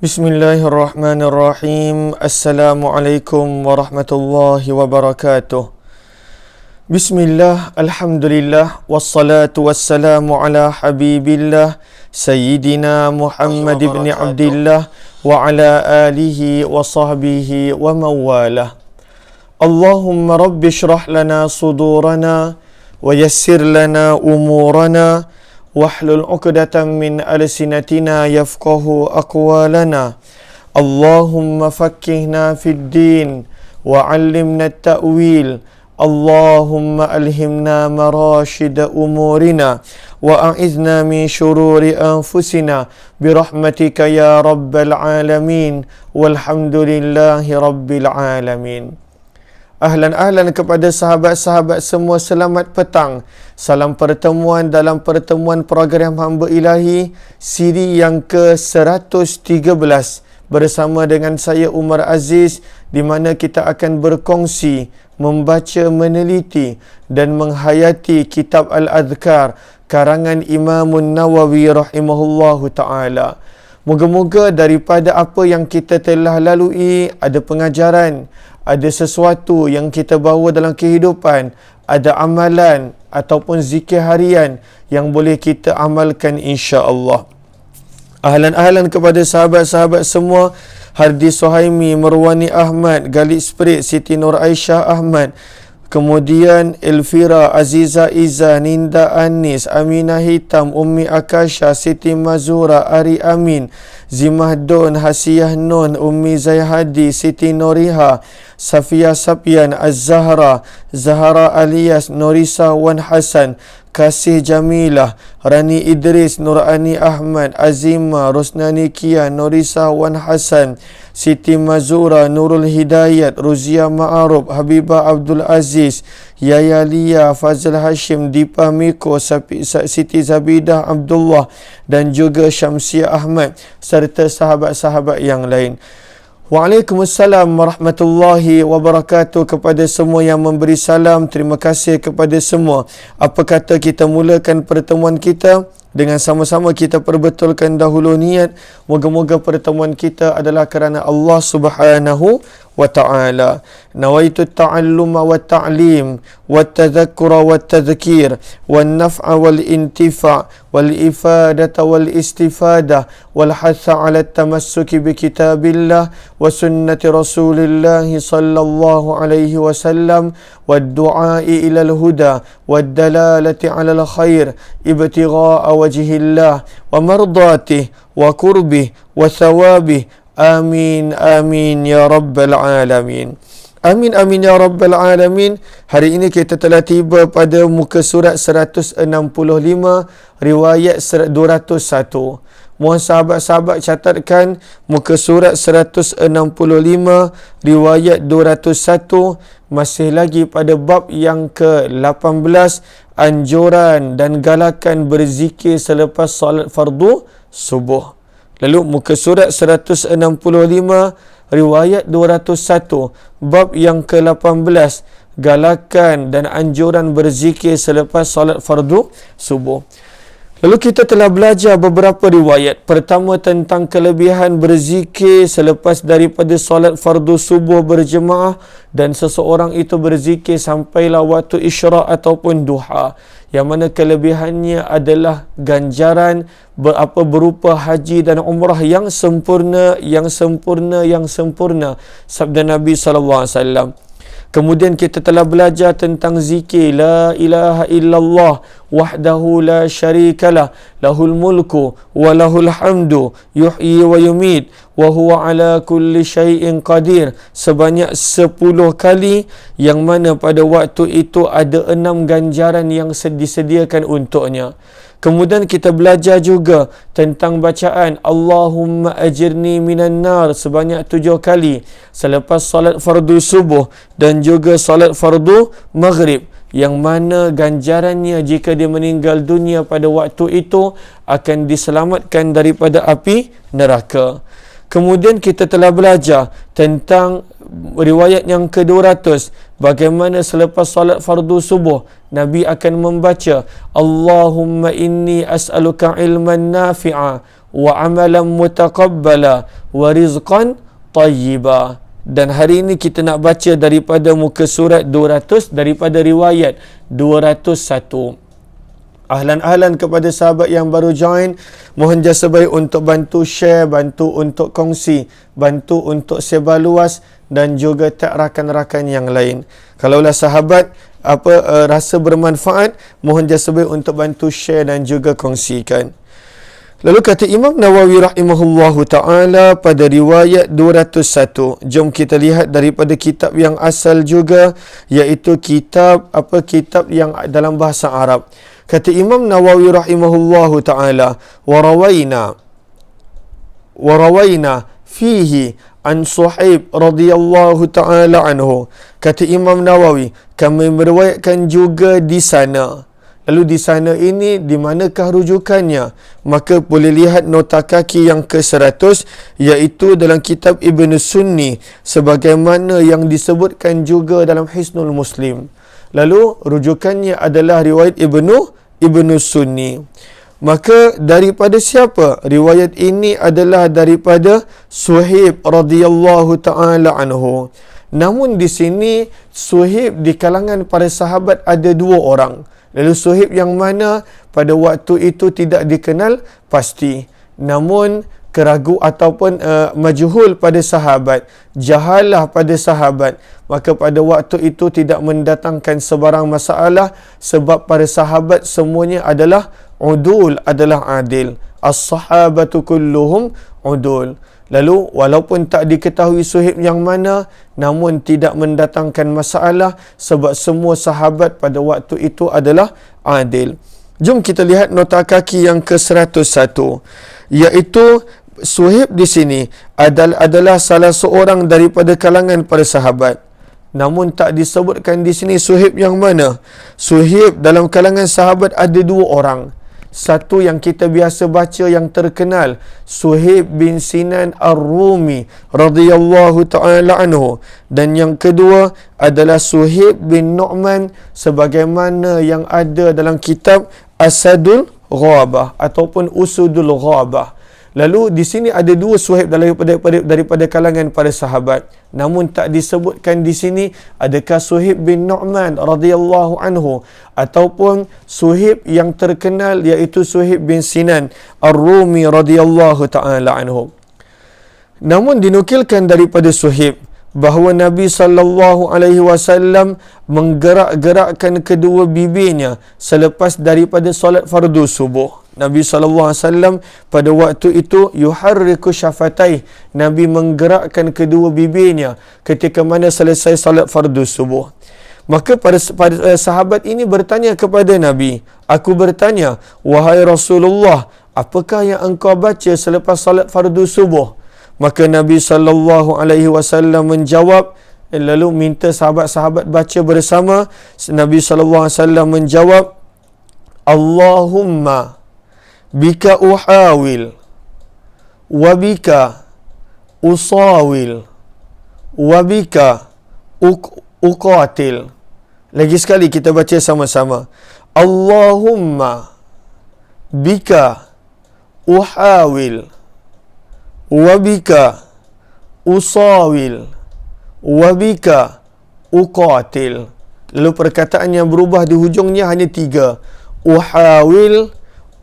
Bismillahirrahmanirrahim. Assalamualaikum warahmatullahi wabarakatuh. Bismillah, alhamdulillah, wassalatu wassalamu ala habibillah Sayyidina Muhammad ibn Abdillah wa ala alihi wa sahbihi wa mawalah. Allahumma rabbi syrah lana sudurana wa yassir lana umurana wahlul 'uqdatam min alsinatina yafqahu aqwalana. Allahumma faqqihna fid din wa 'allimna at-ta'wil. Allahumma alhimna marashid umurina wa a'idhna min syururi anfusina birahmatika ya rabbal alamin walhamdulillahi rabbil alamin. Ahlan kepada sahabat-sahabat semua, selamat petang. Salam pertemuan dalam pertemuan program Hamba Ilahi siri yang ke-113 bersama dengan saya Umar Aziz, di mana kita akan berkongsi, membaca, meneliti dan menghayati kitab Al-Adhkar karangan Imamun Nawawi rahimahullahu ta'ala. Moga-moga daripada apa yang kita telah lalui ada pengajaran, ada sesuatu yang kita bawa dalam kehidupan, ada amalan ataupun zikir harian yang boleh kita amalkan insya-Allah. Ahlan kepada sahabat-sahabat semua, Hardi Suhaimi, Marwani Ahmad, Galid Spirit, Siti Nur Aisyah Ahmad, kemudian Elvira, Aziza Iza, Ninda Anis, Aminah Hitam, Ummi Akasha, Siti Mazura, Ari Amin, Zimah Don, Hasiyah Nun, Ummi Zayhadi, Siti Noriha, Safia Sapian, Az-Zahra, Zahara Alias, Norisa Wan Hasan, Kasih Jamilah, Rani Idris, Nurani Ahmad, Azima, Rosnani Kia, Norisa Wan Hasan, Siti Mazura, Nurul Hidayat, Ruzia Ma'aruf, Habibah Abdul Aziz, Yaya Lia, Fazal Hashim, Dipa Miko, Siti Zabidah Abdullah dan juga Syamsia Ahmad serta sahabat-sahabat yang lain. Waalaikumsalam warahmatullahi wabarakatuh kepada semua yang memberi salam. Terima kasih kepada semua. Apa kata kita mulakan pertemuan kita dengan sama-sama kita perbetulkan dahulu niat. Moga-moga pertemuan kita adalah kerana Allah Subhanahu wa ta'ala. Nawaitu ta'alluma wa ta'lim wa tadhakkura wa tadhkir wa naf'a wal intifa' wal ifadata wal istifadah wal hatha ala tamassuki bi kitabillah wa sunnati rasulillah sallallahu alaihi wasallam wa du'ai ila al-huda wa dalalati ala al-khair ibtigha'a wajhillah wa mardatihi wa qurbih wa thawabih. Amin amin ya rabbal alamin. Amin amin ya rabbal alamin. Hari ini kita telah tiba pada muka surat 165, riwayat 201. Mohon sahabat-sahabat catatkan muka surat 165, riwayat 201. Masih lagi pada bab yang ke-18, anjuran dan galakan berzikir selepas solat fardu subuh. Lalu muka surat 165, riwayat 201, bab yang ke-18, galakan dan anjuran berzikir selepas solat fardu subuh. Lalu kita telah belajar beberapa riwayat. Pertama tentang kelebihan berzikir selepas daripada solat fardu subuh berjemaah, dan seseorang itu berzikir sampailah waktu isyraq ataupun duha, yang mana kelebihannya adalah ganjaran berupa haji dan umrah yang sempurna, sabda Nabi SAW. Kemudian kita telah belajar tentang zikir la ilaha illallah wahdahu la syarikalah lahul mulku wa lahul hamdu yuhyi wa yumit wa huwa ala kulli syai'in qadir, sebanyak 10 kali, yang mana pada waktu itu ada 6 ganjaran yang disediakan untuknya. Kemudian kita belajar juga tentang bacaan Allahumma ajirni minan nar sebanyak 7 kali selepas solat fardu subuh dan juga solat fardu maghrib, yang mana ganjarannya jika dia meninggal dunia pada waktu itu akan diselamatkan daripada api neraka. Kemudian kita telah belajar tentang riwayat yang ke-200, bagaimana selepas salat fardu subuh Nabi akan membaca Allahumma inni as'aluka ilman nafi'a wa amalan mutaqabbala wa rizqan tayyiba. Dan hari ini kita nak baca daripada muka surat 200 daripada riwayat 201. Ahlan-ahlan kepada sahabat yang baru join, mohon jasa baik untuk bantu share, bantu untuk kongsi, bantu untuk sebar luas dan juga tag rakan-rakan yang lain. Kalaulah sahabat rasa bermanfaat, mohon jasa baik untuk bantu share dan juga kongsikan. Lalu kata Imam Nawawi rahimahullahu ta'ala pada riwayat 201. Jom kita lihat daripada kitab yang asal juga, iaitu kitab yang dalam bahasa Arab. Kata Imam Nawawi rahimahullahu ta'ala, warawayna fihi an Suhaib radhiyallahu ta'ala anhu. Kata Imam Nawawi, kami meriwayatkan juga di sana. Lalu di sana ini di manakah rujukannya? Maka boleh lihat nota kaki yang ke-100, iaitu dalam kitab Ibn Sunni, sebagaimana yang disebutkan juga dalam Hisnul Muslim. Lalu rujukannya adalah riwayat Ibn Sunni. Maka daripada siapa? Riwayat ini adalah daripada Suhaib radhiyallahu ta'ala anhu. Namun di sini Suhaib di kalangan para sahabat ada 2 orang. Lalu Suhaib yang mana pada waktu itu tidak dikenal pasti. Namun keragu ataupun majhul pada sahabat, jahalah pada sahabat, maka pada waktu itu tidak mendatangkan sebarang masalah, sebab para sahabat semuanya adalah udul, adalah adil. As-sahabatu kulluhum udul. Lalu walaupun tak diketahui Suhaib yang mana, namun tidak mendatangkan masalah sebab semua sahabat pada waktu itu adalah adil. Jom kita lihat nota kaki yang ke-101, iaitu Suhaib di sini adalah salah seorang daripada kalangan para sahabat. Namun tak disebutkan di sini Suhaib yang mana. Suhaib dalam kalangan sahabat ada 2 orang. Satu yang kita biasa baca yang terkenal, Suhaib bin Sinan Ar-Rumi radhiyallahu ta'ala anhu. Dan yang kedua adalah Suhaib bin Nu'man, sebagaimana yang ada dalam kitab Asadul Ghabah ataupun Usudul Ghabah. Lalu di sini ada 2 Suhaib daripada kalangan para sahabat. Namun tak disebutkan di sini adakah Suhaib bin Nu'man radhiyallahu anhu ataupun Suhaib yang terkenal iaitu Suhaib bin Sinan Ar-Rumi radhiyallahu ta'ala anhu. Namun dinukilkan daripada Suhaib bahawa Nabi SAW menggerak-gerakkan kedua bibirnya selepas daripada solat fardu subuh. Nabi SAW pada waktu itu yuharriku syafatai, Nabi menggerakkan kedua bibirnya ketika mana selesai salat fardu subuh. Maka para sahabat ini bertanya kepada Nabi, aku bertanya, wahai Rasulullah, apakah yang engkau baca selepas salat fardu subuh? Maka Nabi SAW menjawab, lalu minta sahabat-sahabat baca bersama. Nabi SAW menjawab, Allahumma bika uhawil wa bika usawil wa bika uqatil. Lagi sekali kita baca sama-sama. Allahumma bika uhawil wa bika usawil wa bika uqatil. Lalu perkataan yang berubah di hujungnya hanya 3. Uhawil,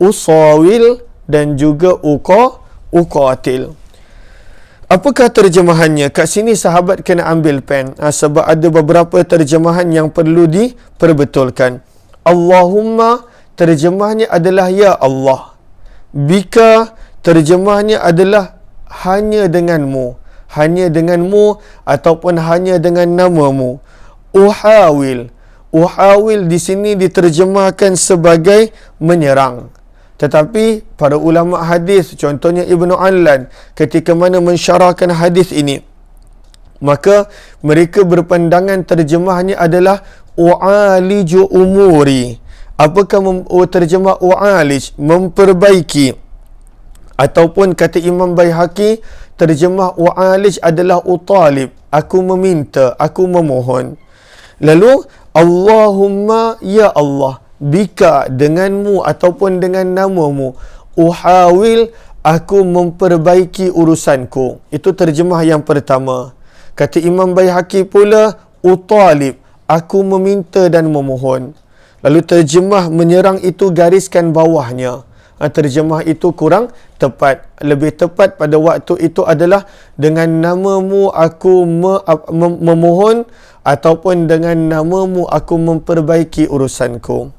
usawil dan juga uqatil. Apakah terjemahannya? Kat sini sahabat kena ambil pen sebab ada beberapa terjemahan yang perlu diperbetulkan. Allahumma terjemahnya adalah ya Allah. Bika terjemahnya adalah hanya denganmu ataupun hanya dengan namamu. Uhawil di sini diterjemahkan sebagai menyerang. Tetapi para ulama hadis, contohnya Ibnu Allan, ketika mana mensyarahkan hadis ini, maka mereka berpandangan terjemahnya adalah u'aliju umuri. Apakah terjemah u'alij? Memperbaiki. Ataupun kata Imam Baihaqi, terjemah u'alij adalah utalib. Aku meminta, aku memohon. Lalu Allahumma ya Allah, bika denganmu ataupun dengan namamu, uhawil aku memperbaiki urusanku. Itu terjemah yang pertama. Kata Imam Baihaqi pula, utalib, aku meminta dan memohon. Lalu terjemah menyerang itu gariskan bawahnya. Terjemah itu kurang tepat. Lebih tepat pada waktu itu adalah dengan namamu aku memohon ataupun dengan namamu aku memperbaiki urusanku.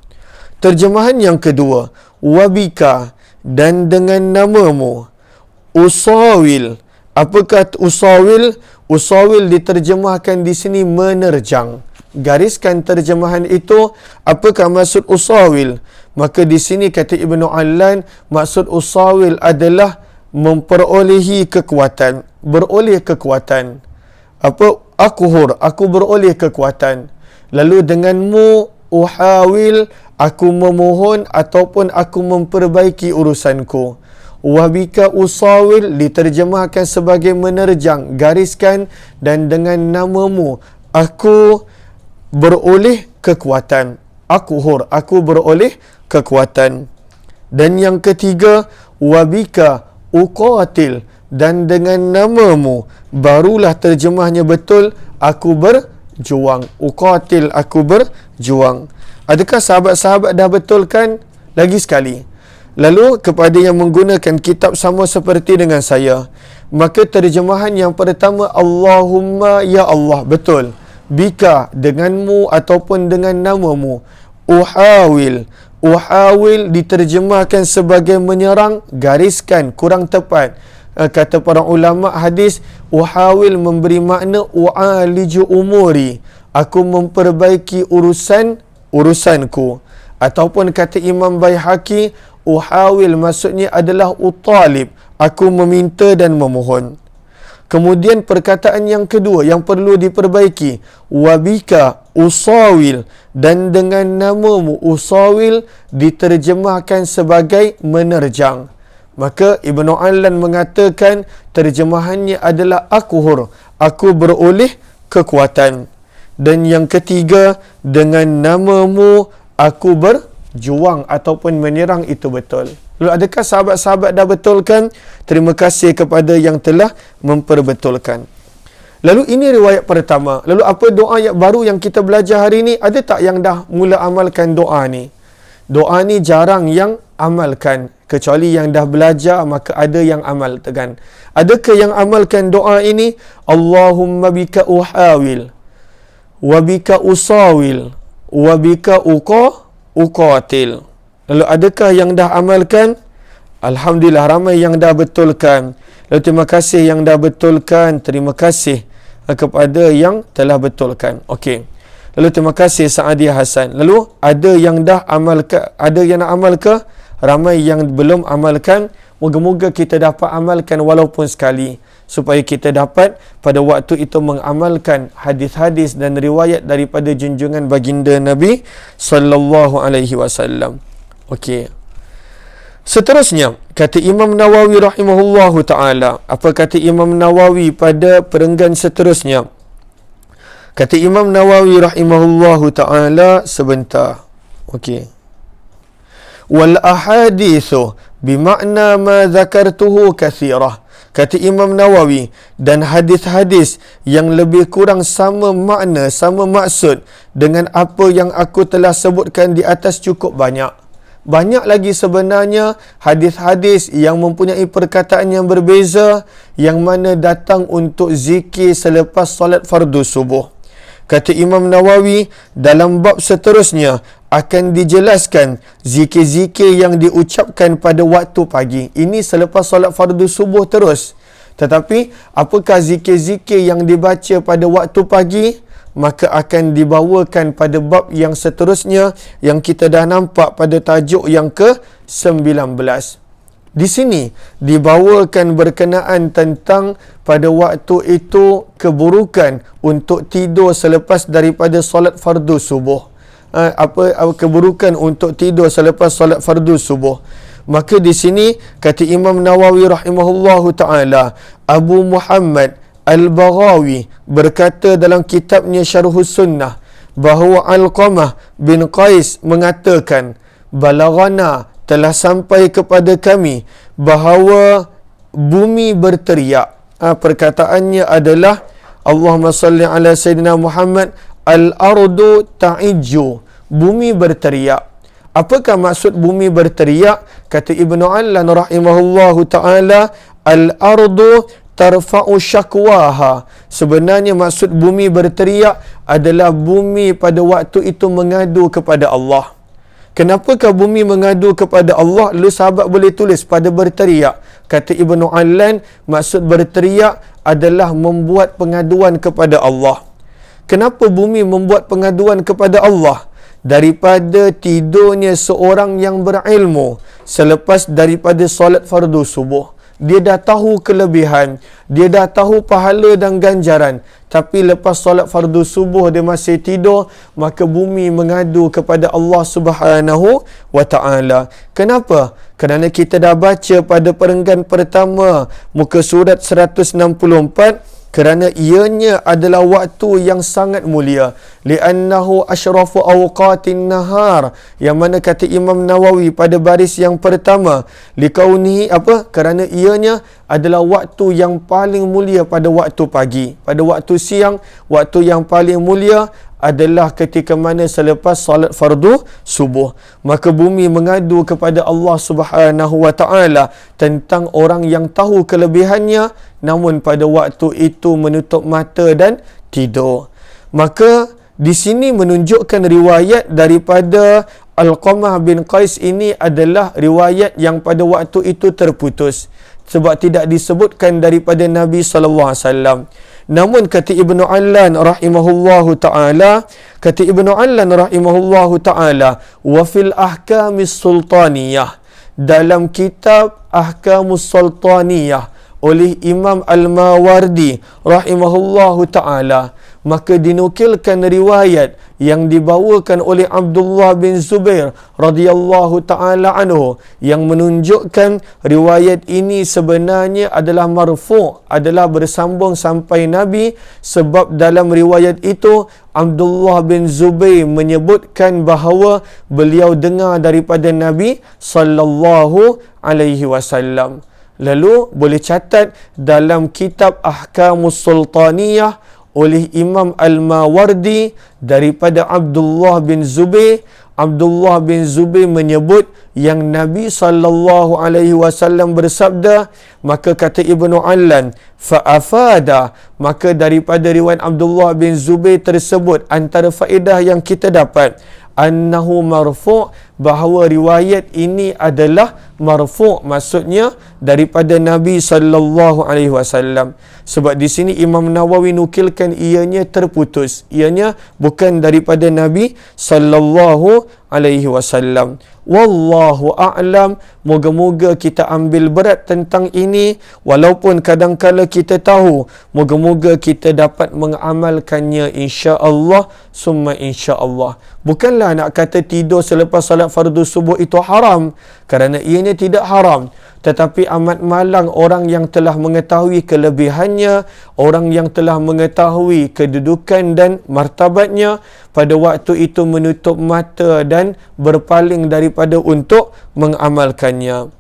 Terjemahan yang kedua, wabika, dan dengan namamu. Usawil. Apakah usawil? Usawil diterjemahkan di sini menerjang. Gariskan terjemahan itu. Apakah maksud usawil? Maka di sini kata Ibnu Allan, maksud usawil adalah memperolehi kekuatan, beroleh kekuatan. Akuhur, aku beroleh kekuatan. Lalu denganmu uhawil, aku memohon ataupun aku memperbaiki urusanku. Wabika usawil diterjemahkan sebagai menerjang, gariskan, dan dengan namamu aku beroleh kekuatan. Akuhur, aku beroleh kekuatan. Dan yang ketiga, wabika uqatil, dan dengan namamu, barulah terjemahnya betul, aku berjuang. Uqatil, aku berjuang. Adakah sahabat-sahabat dah betulkan? Lagi sekali. Lalu kepada yang menggunakan kitab sama seperti dengan saya, maka terjemahan yang pertama, Allahumma ya Allah, betul. Bika, denganmu ataupun dengan namamu. Uhawil, uhawil diterjemahkan sebagai menyerang, gariskan, kurang tepat. Kata para ulama hadis, uhawil memberi makna u'aliju umuri, aku memperbaiki urusanku. Ataupun kata Imam Baihaqi, uhawil maksudnya adalah utalib, aku meminta dan memohon. Kemudian perkataan yang kedua yang perlu diperbaiki, wabika usawil, dan dengan namamu. Usawil diterjemahkan sebagai menerjang. Maka Ibnu Allan mengatakan terjemahannya adalah akuhur, aku beroleh kekuatan. Dan yang ketiga, dengan namamu aku berjuang ataupun menyerang, itu betul. Lalu adakah sahabat-sahabat dah betulkan? Terima kasih kepada yang telah memperbetulkan. Lalu ini riwayat pertama. Lalu apa doa yang baru yang kita belajar hari ini? Ada tak yang dah mula amalkan doa ni? Doa ni jarang yang amalkan. Kecuali yang dah belajar, maka ada yang amalkan. Adakah yang amalkan doa ini? Allahumma bika uhawil, wabika usawil, wabika uqatil. Lalu adakah yang dah amalkan? Alhamdulillah, ramai yang dah betulkan. Lalu terima kasih yang dah betulkan. Terima kasih kepada yang telah betulkan. Okey. Lalu terima kasih Sa'adi Hasan. Lalu ada yang dah amalkan, ada yang nak amal ke? Ramai yang belum amalkan. Moga-moga kita dapat amalkan walaupun sekali, supaya kita dapat pada waktu itu mengamalkan hadis-hadis dan riwayat daripada junjungan baginda Nabi sallallahu alaihi wasallam. Okey. Seterusnya, kata Imam Nawawi rahimahullahu ta'ala. Apa kata Imam Nawawi pada perenggan seterusnya? Kata Imam Nawawi rahimahullahu ta'ala, sebentar. Okey. Wal ahadithu bimakna ma zakartuhu kathirah. Kata Imam Nawawi, dan hadis-hadis yang lebih kurang sama makna, sama maksud dengan apa yang aku telah sebutkan di atas cukup banyak. Banyak lagi sebenarnya hadis-hadis yang mempunyai perkataan yang berbeza, yang mana datang untuk zikir selepas solat fardu subuh. Kata Imam Nawawi, dalam bab seterusnya akan dijelaskan zikir-zikir yang diucapkan pada waktu pagi. Ini selepas solat fardu subuh terus. Tetapi apakah zikir-zikir yang dibaca pada waktu pagi? Maka akan dibawakan pada bab yang seterusnya, yang kita dah nampak pada tajuk yang ke-19. Di sini dibawakan berkenaan tentang pada waktu itu keburukan untuk tidur selepas daripada solat fardu subuh. Apa keburukan untuk tidur selepas solat fardu subuh? Maka di sini kata Imam Nawawi rahimahullahu taala, Abu Muhammad Al-Baghawi berkata dalam kitabnya Syarhus Sunnah bahawa Alqamah bin Qais mengatakan, balaghana, telah sampai kepada kami bahawa bumi berteriak. Perkataannya adalah Allahumma salli ala Sayyidina Muhammad, al-ardu ta'ijju, bumi berteriak. Apakah maksud bumi berteriak? Kata Ibnu Allan rahimahullahu ta'ala, al-ardu tarfa'u syakwaha. Sebenarnya maksud bumi berteriak adalah bumi pada waktu itu mengadu kepada Allah. Kenapakah bumi mengadu kepada Allah? Lu sahabat boleh tulis pada berteriak. Kata Ibnu Allan, maksud berteriak adalah membuat pengaduan kepada Allah. Kenapa bumi membuat pengaduan kepada Allah? Daripada tidurnya seorang yang berilmu selepas daripada solat fardu subuh. Dia dah tahu kelebihan, dia dah tahu pahala dan ganjaran, tapi lepas solat fardu subuh dia masih tidur, maka bumi mengadu kepada Allah Subhanahu wa ta'ala. Kenapa? Kerana kita dah baca pada perenggan pertama muka surat 164, kerana ianya adalah waktu yang sangat mulia, li'annahu asyrafu awqatin nahar, yang mana kata Imam Nawawi pada baris yang pertama, likaunihi kerana ianya adalah waktu yang paling mulia pada waktu pagi. Pada waktu siang, waktu yang paling mulia adalah ketika mana selepas salat fardu subuh. Maka bumi mengadu kepada Allah Subhanahu wa ta'ala tentang orang yang tahu kelebihannya, namun pada waktu itu menutup mata dan tidur. Maka di sini menunjukkan riwayat daripada Alqamah bin Qais ini adalah riwayat yang pada waktu itu terputus, sebab tidak disebutkan daripada Nabi SAW. Namun kata Ibnu Allan rahimahullahu ta'ala, wa fil ahkamis sultaniyah, dalam kitab Ahkamus Sultaniyah oleh Imam Al-Mawardi rahimahullahu ta'ala, maka dinukilkan riwayat yang dibawakan oleh Abdullah bin Zubair radhiyallahu ta'ala anhu, yang menunjukkan riwayat ini sebenarnya adalah marfu', adalah bersambung sampai Nabi, sebab dalam riwayat itu Abdullah bin Zubair menyebutkan bahawa beliau dengar daripada Nabi sallallahu alaihi wasallam. Lalu boleh catat dalam kitab Ahkamus Sultaniyah oleh Imam Al-Mawardi daripada Abdullah bin Zubair. Abdullah bin Zubair menyebut yang Nabi sallallahu alaihi wasallam bersabda, maka kata Ibnu Allan, fa'afada, maka daripada riwayat Abdullah bin Zubair tersebut antara faedah yang kita dapat annahu marfu', bahawa riwayat ini adalah marfu', maksudnya daripada Nabi sallallahu alaihi wasallam. Sebab di sini Imam Nawawi nukilkan ianya terputus, ianya bukan daripada Nabi sallallahu alaihi wasallam. Wallahu a'lam. Moga-moga kita ambil berat tentang ini, walaupun kadang-kala kita tahu. Moga-moga kita dapat mengamalkannya, insya-Allah summa insya-Allah. Bukanlah nak kata tidur selepas salat fardu subuh itu haram, kerana ianya tidak haram. Tetapi amat malang orang yang telah mengetahui kelebihannya, orang yang telah mengetahui kedudukan dan martabatnya, pada waktu itu menutup mata dan berpaling daripada untuk mengamalkannya.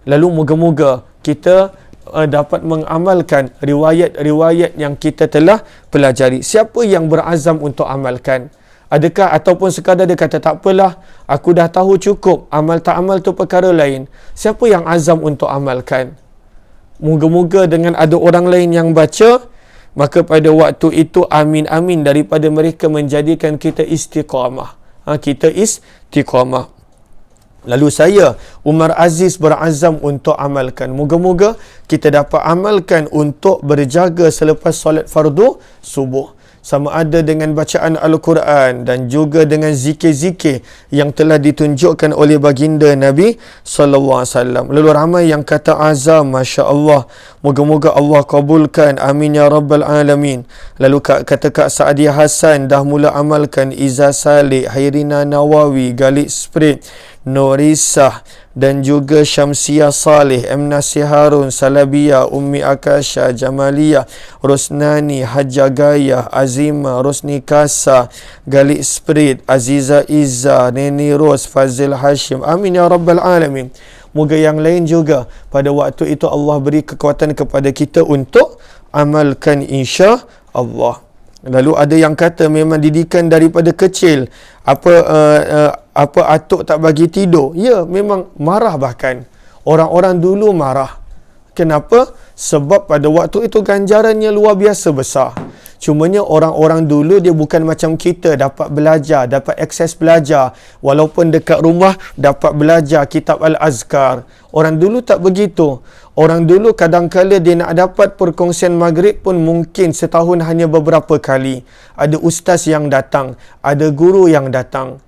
Lalu moga-moga kita dapat mengamalkan riwayat-riwayat yang kita telah pelajari. Siapa yang berazam untuk amalkan? Adakah ataupun sekadar dia kata tak apalah, aku dah tahu cukup, amal tak amal tu perkara lain. Siapa yang azam untuk amalkan? Moga-moga dengan ada orang lain yang baca, maka pada waktu itu amin-amin daripada mereka menjadikan kita istiqamah. Kita istiqamah. Lalu saya, Umar Aziz, berazam untuk amalkan. Moga-moga kita dapat amalkan untuk berjaga selepas solat fardu subuh. Sama ada dengan bacaan Al-Quran dan juga dengan zikir-zikir yang telah ditunjukkan oleh baginda Nabi SAW. Lalu ramai yang kata azam, Masya Allah. Moga-moga Allah kabulkan. Amin ya Rabbal Alamin. Lalu kata Kak Sa'adiyah Hasan dah mula amalkan. Iza Salih, Hairina Nawawi, Galik Sprit, Norisah dan juga Syamsiah Saleh, M. Nasir Harun, Salabiyah, Ummi Akasha, Jamaliyah, Rosnani, Hajjah Gayah, Azimah, Rosni Kasa, Galik Sprit, Aziza Izza, Neni Ros, Fazil Hashim. Amin ya Rabbal Alamin. Moga yang lain juga pada waktu itu Allah beri kekuatan kepada kita untuk amalkan insya Allah. Lalu ada yang kata memang didikan daripada kecil apa atuk tak bagi tidur. Ya, memang marah, bahkan orang-orang dulu marah. Kenapa? Sebab pada waktu itu ganjarannya luar biasa besar. Cumanya orang-orang dulu dia bukan macam kita, dapat belajar, dapat akses belajar. Walaupun dekat rumah dapat belajar kitab Al-Azkar. Orang dulu tak begitu. Orang dulu kadang-kala dia nak dapat perkongsian maghrib pun mungkin setahun hanya beberapa kali. Ada ustaz yang datang, ada guru yang datang.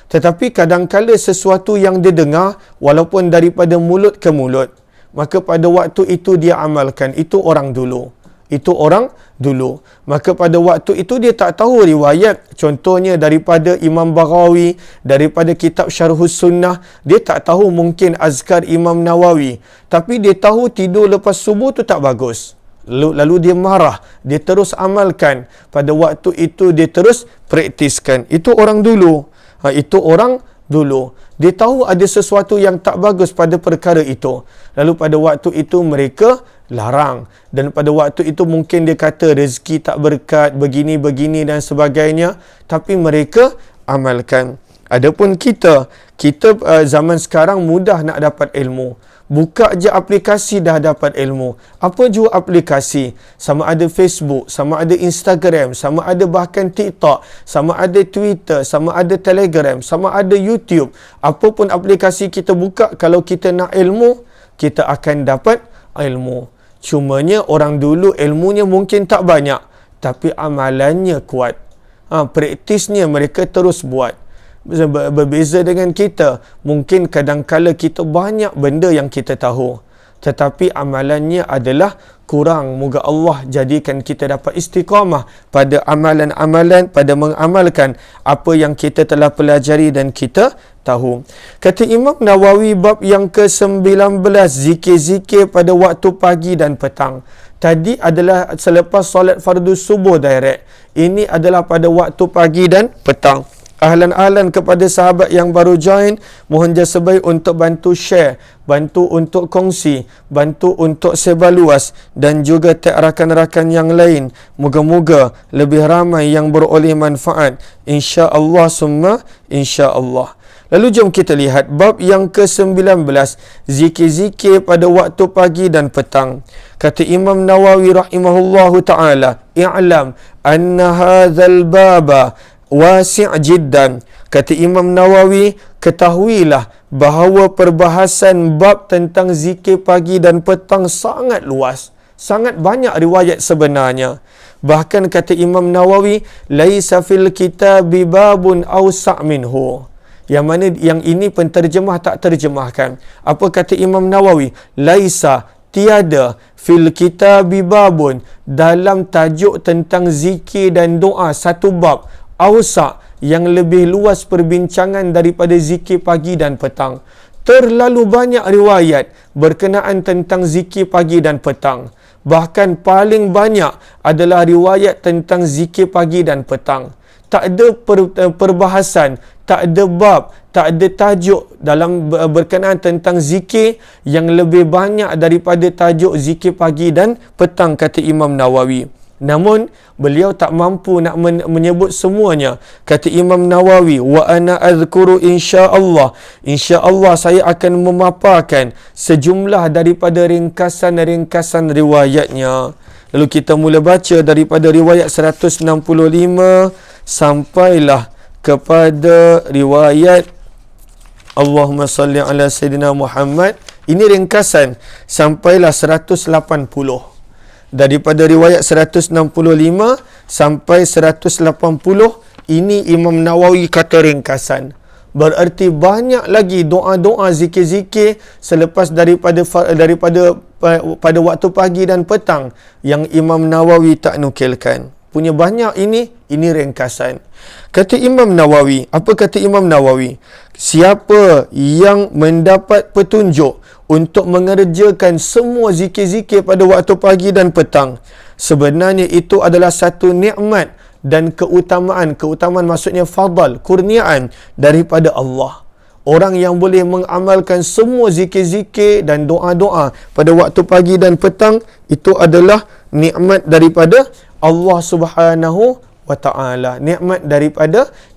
Tetapi kadang-kala sesuatu yang dia dengar, walaupun daripada mulut ke mulut, maka pada waktu itu dia amalkan. Itu orang dulu. Itu orang dulu. Maka pada waktu itu dia tak tahu riwayat. Contohnya daripada Imam Baghawi, daripada kitab Syarhus Sunnah. Dia tak tahu mungkin azkar Imam Nawawi. Tapi dia tahu tidur lepas subuh tu tak bagus. Lalu dia marah. Dia terus amalkan. Pada waktu itu dia terus praktiskan. Itu orang dulu. Itu orang dulu. Dia tahu ada sesuatu yang tak bagus pada perkara itu. Lalu pada waktu itu mereka larang. Dan pada waktu itu mungkin dia kata rezeki tak berkat, begini-begini dan sebagainya. Tapi mereka amalkan. Adapun kita zaman sekarang mudah nak dapat ilmu. Buka je aplikasi dah dapat ilmu. Apa jua aplikasi? Sama ada Facebook, sama ada Instagram, sama ada bahkan TikTok, sama ada Twitter, sama ada Telegram, sama ada YouTube. Apapun aplikasi kita buka, kalau kita nak ilmu, kita akan dapat ilmu. Cumanya orang dulu ilmunya mungkin tak banyak, tapi amalannya kuat. Praktisnya mereka terus buat. Berbeza dengan kita. Mungkin kadang-kala kita banyak benda yang kita tahu, tetapi amalannya adalah kurang. Moga Allah jadikan kita dapat istiqamah pada amalan-amalan, pada mengamalkan apa yang kita telah pelajari dan kita tahu. Kata Imam Nawawi bab yang ke-19, zikir-zikir pada waktu pagi dan petang. Tadi adalah selepas solat fardu subuh direct. Ini adalah pada waktu pagi dan petang. Ahlan-ahlan kepada sahabat yang baru join, mohon jasa baik untuk bantu share, bantu untuk kongsi, bantu untuk sebar luas dan juga tag rakan-rakan yang lain. Moga-moga lebih ramai yang beroleh manfaat. InsyaAllah summa insyaAllah. Lalu jom kita lihat bab yang ke-19, zikir-zikir pada waktu pagi dan petang. Kata Imam Nawawi rahimahullahu ta'ala, i'lam anna hadzal baba wasi' jiddan. Kata Imam Nawawi, ketahuilah bahawa perbahasan bab tentang zikir pagi dan petang sangat luas. Sangat banyak riwayat sebenarnya. Bahkan kata Imam Nawawi, laisa fil kitabi babun awsa' minhu. Yang mana yang ini penterjemah tak terjemahkan. Apa kata Imam Nawawi? Laisa, tiada, fil kitabi babun, dalam tajuk tentang zikir dan doa satu bab awsa' yang lebih luas perbincangan daripada zikir pagi dan petang. Terlalu banyak riwayat berkenaan tentang zikir pagi dan petang. Bahkan paling banyak adalah riwayat tentang zikir pagi dan petang. Tak ada perbahasan, tak ada bab, tak ada tajuk dalam berkenaan tentang zikir yang lebih banyak daripada tajuk zikir pagi dan petang, kata Imam Nawawi. Namun beliau tak mampu nak menyebut semuanya. Kata Imam Nawawi, wa ana azkuru insya-Allah. Insya-Allah saya akan memaparkan sejumlah daripada ringkasan-ringkasan riwayatnya. Lalu kita mula baca daripada riwayat 165 sampailah kepada riwayat Allahumma salli ala Sayyidina Muhammad. Ini ringkasan sampailah 180. Daripada riwayat 165 sampai 180, ini Imam Nawawi kata ringkasan. Berarti banyak lagi doa-doa zikir-zikir selepas daripada pada waktu pagi dan petang yang Imam Nawawi tak nukilkan. punya banyak ini ringkasan. Kata Imam Nawawi, apa kata Imam Nawawi? Siapa yang mendapat petunjuk untuk mengerjakan semua zikir-zikir pada waktu pagi dan petang, sebenarnya itu adalah satu nikmat dan keutamaan maksudnya fadal, kurniaan daripada Allah. Orang yang boleh mengamalkan semua zikir-zikir dan doa-doa pada waktu pagi dan petang, itu adalah nikmat daripada Allah Subhanahu wa ta'ala. Nikmat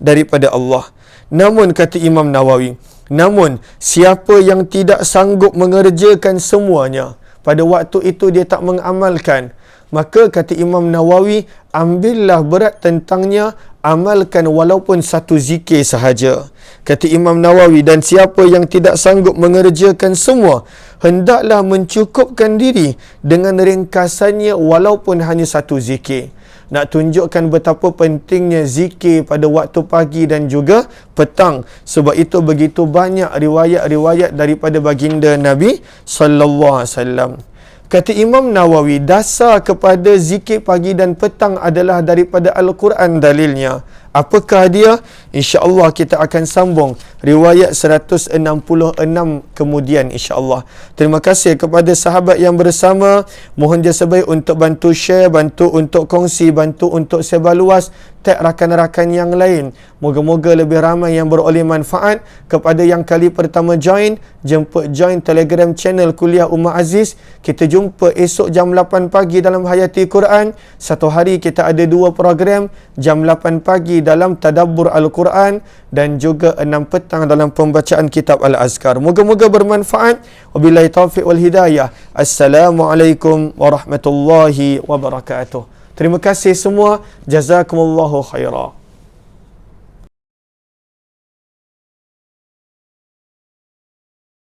daripada Allah. Namun kata Imam Nawawi, namun siapa yang tidak sanggup mengerjakan semuanya, pada waktu itu dia tak mengamalkan, maka kata Imam Nawawi, ambillah berat tentangnya, amalkan walaupun satu zikir sahaja. Kata Imam Nawawi, dan siapa yang tidak sanggup mengerjakan semua, hendaklah mencukupkan diri dengan ringkasannya walaupun hanya satu zikir. Nak tunjukkan betapa pentingnya zikir pada waktu pagi dan juga petang. Sebab itu begitu banyak riwayat-riwayat daripada baginda Nabi sallallahu alaihi wasallam. Kata Imam Nawawi, dasar kepada zikir pagi dan petang adalah daripada Al-Quran dalilnya. Apakah dia? InsyaAllah kita akan sambung riwayat 166 kemudian insyaAllah. Terima kasih kepada sahabat yang bersama. Mohon jasa baik untuk bantu share, bantu untuk kongsi, bantu untuk sebar luas, tag rakan-rakan yang lain. Moga-moga lebih ramai yang beroleh manfaat. Kepada yang kali pertama join, jemput join Telegram channel Kuliah Ummah Aziz. Kita jumpa esok jam 8 pagi dalam Hayati Quran. Satu hari kita ada 2 program, jam 8 pagi dalam Tadabbur Al-Quran dan juga 6 petang dalam pembacaan kitab Al-Azkar. Moga-moga bermanfaat. Wabillahi taufiq wal hidayah. Assalamualaikum warahmatullahi wabarakatuh. Terima kasih semua. Jazakumullahu khairan.